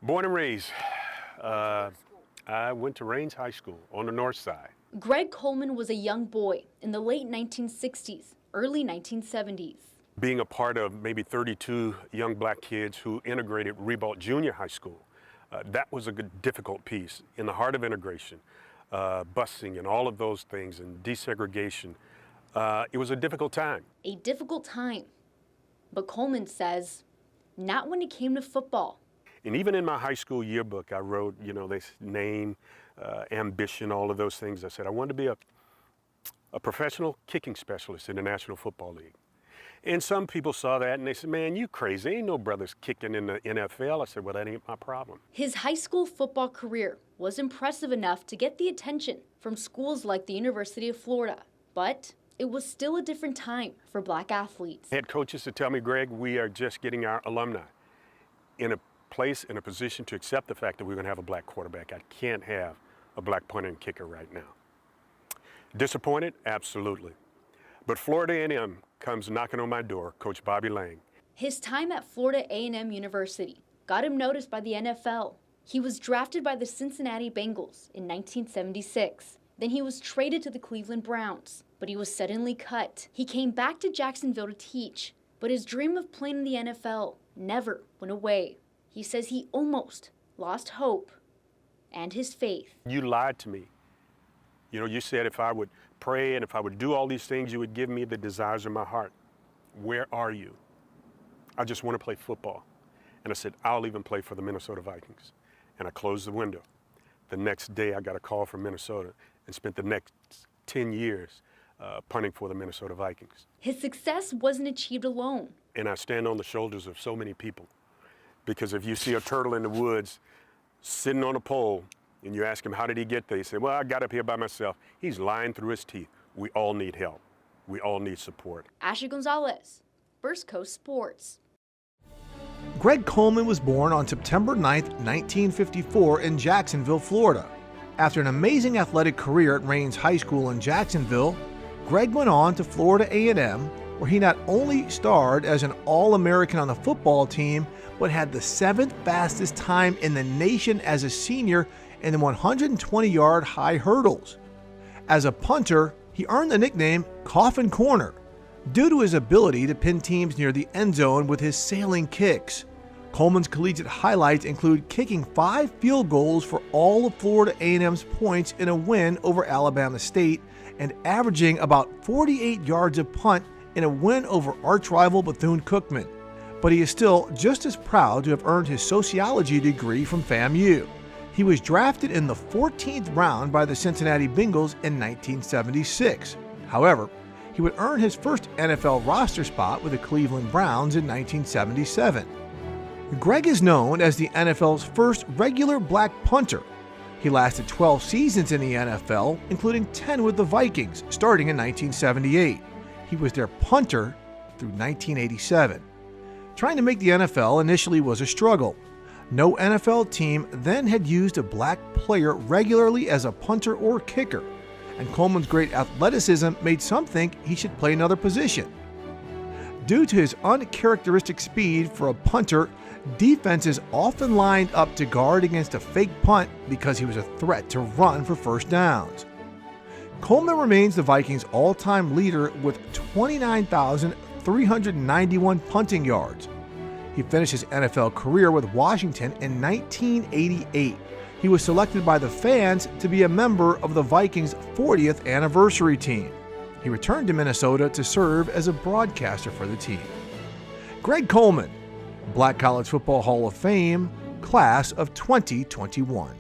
Born and raised. I went to Raines High School on the north side. Greg Coleman was a young boy in the late 1960s, early 1970s. Being a part of maybe 32 young black kids who integrated Ribault Junior High School, that was a difficult piece in the heart of integration, busing and all of those things and desegregation. It was a difficult time. A difficult time. But Coleman says, not when it came to football. And even in my high school yearbook, I wrote, this name, ambition, all of those things. I said I wanted to be a professional kicking specialist in the National Football League. And some people saw that and they said, man, you crazy. Ain't no brothers kicking in the NFL. I said, well, that ain't my problem. His high school football career was impressive enough to get the attention from schools like the University of Florida. But it was still a different time for black athletes. I had coaches to tell me, Greg, we are just getting our alumni in a place, in a position to accept the fact that we're going to have a black quarterback. I can't have a black punter and kicker right now. Disappointed? Absolutely. But Florida A&M comes knocking on my door, Coach Bobby Lang. His time at Florida A&M University got him noticed by the NFL. He was drafted by the Cincinnati Bengals in 1976. Then he was traded to the Cleveland Browns, but he was suddenly cut. He came back to Jacksonville to teach, but his dream of playing in the NFL never went away. He says he almost lost hope and his faith. You lied to me. You said if I would pray and if I would do all these things, you would give me the desires of my heart. Where are you? I just want to play football. And I said, I'll even play for the Minnesota Vikings. And I closed the window. The next day, I got a call from Minnesota and spent the next 10 years punting for the Minnesota Vikings. His success wasn't achieved alone. And I stand on the shoulders of so many people. Because if you see a turtle in the woods sitting on a pole and you ask him, how did he get there? He said, well, I got up here by myself. He's lying through his teeth. We all need help. We all need support. Ashley Gonzalez, First Coast Sports. Greg Coleman was born on September 9, 1954 in Jacksonville, Florida. After an amazing athletic career at Raines High School in Jacksonville, Greg went on to Florida A&M, where he not only starred as an All-American on the football team, but had the 7th fastest time in the nation as a senior in the 120-yard high hurdles. As a punter, he earned the nickname Coffin Corner due to his ability to pin teams near the end zone with his sailing kicks. Coleman's collegiate highlights include kicking 5 field goals for all of Florida A&M's points in a win over Alabama State and averaging about 48 yards of punt in a win over arch-rival Bethune-Cookman. But he is still just as proud to have earned his sociology degree from FAMU. He was drafted in the 14th round by the Cincinnati Bengals in 1976. However, he would earn his first NFL roster spot with the Cleveland Browns in 1977. Greg is known as the NFL's first regular black punter. He lasted 12 seasons in the NFL, including 10 with the Vikings, starting in 1978. He was their punter through 1987. Trying to make the NFL initially was a struggle. No NFL team then had used a black player regularly as a punter or kicker, and Coleman's great athleticism made some think he should play another position. Due to his uncharacteristic speed for a punter, defenses often lined up to guard against a fake punt because he was a threat to run for first downs. Coleman remains the Vikings' all-time leader with 29,391 punting yards. He finished his NFL career with Washington in 1988. He was selected by the fans to be a member of the Vikings' 40th anniversary team. He returned to Minnesota to serve as a broadcaster for the team. Greg Coleman, Black College Football Hall of Fame, Class of 2021.